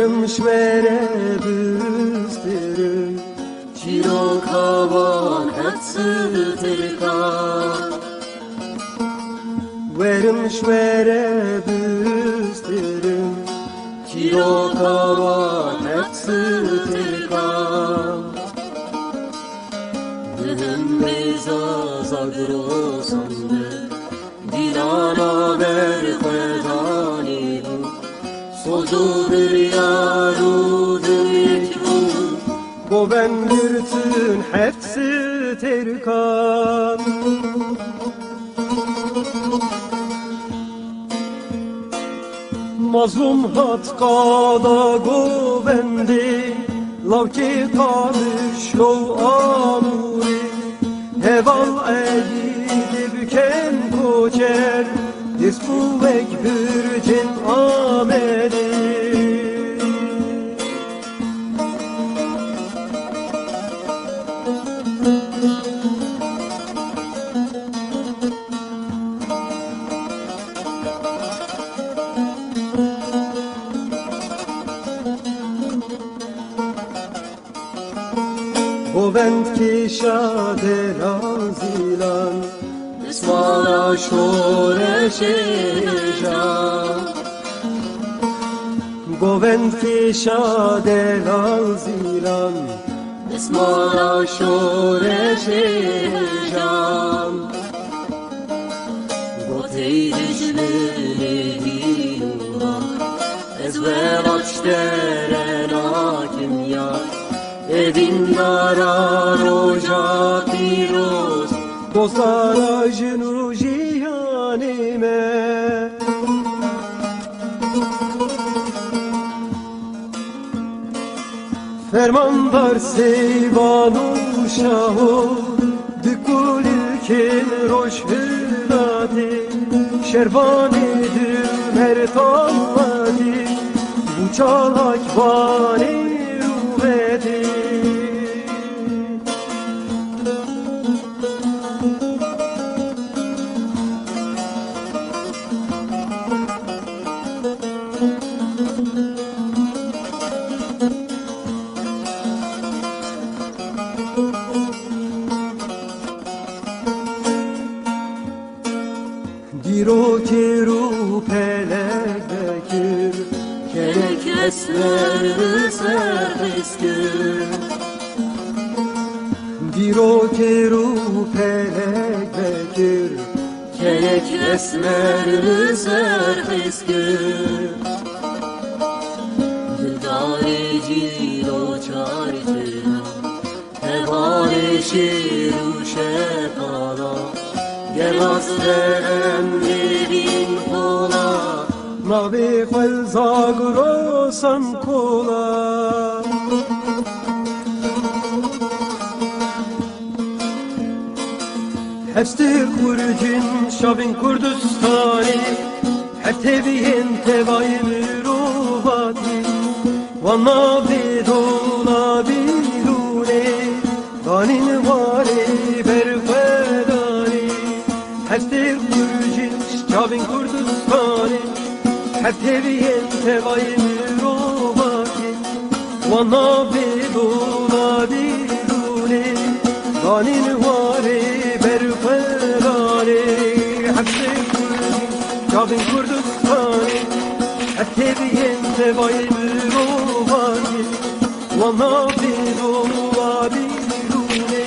Verım şvere büstürüm Çirokavan etsı terka Verım şvere büstürüm Çirokavan etsı terka Dihim beza zagro sandı Dilana ver khedani bu Sodu bir yaru diyek bu Bu ben bütün hepsi terkan Mazlum hatkada govendi Lavki kalış lo amuri Heval eğidi büken koçer Dispuvek bürcin ameli Govend ki şade razilan İsmala şore şejan Govend ki şade razilan İsmala şore şejan Gotey dijmeli diyura Ezvel açteren hakim ya Evin nara roja piroz Dostara jinu jihanime Fermandar seyvanu şahu Dükul ilkin roş hülati Şervani düm her tallati Bu çalak bani ruveti Diro kiru pelek bekir Kerek esmer serfiskir Diro kiru pelek bekir Kerek esmer serfiskir Dildare cilo çarçına Hevane şiru şefara Gelas verenlerin kola Navi khel zagro san kola Hepstir kurcin şabin Kurdistani Hep teviyin tevayim ruvati Vanna bidula bidune Ganin vari berfedani Hepstir kurcin şabin Kurdistani Hep teviyin tevayim ruvati Vanna bidula bidune Ganin vari Şabin Kurdistani Hep teviyin tevayim ruvati Vana bidula bidune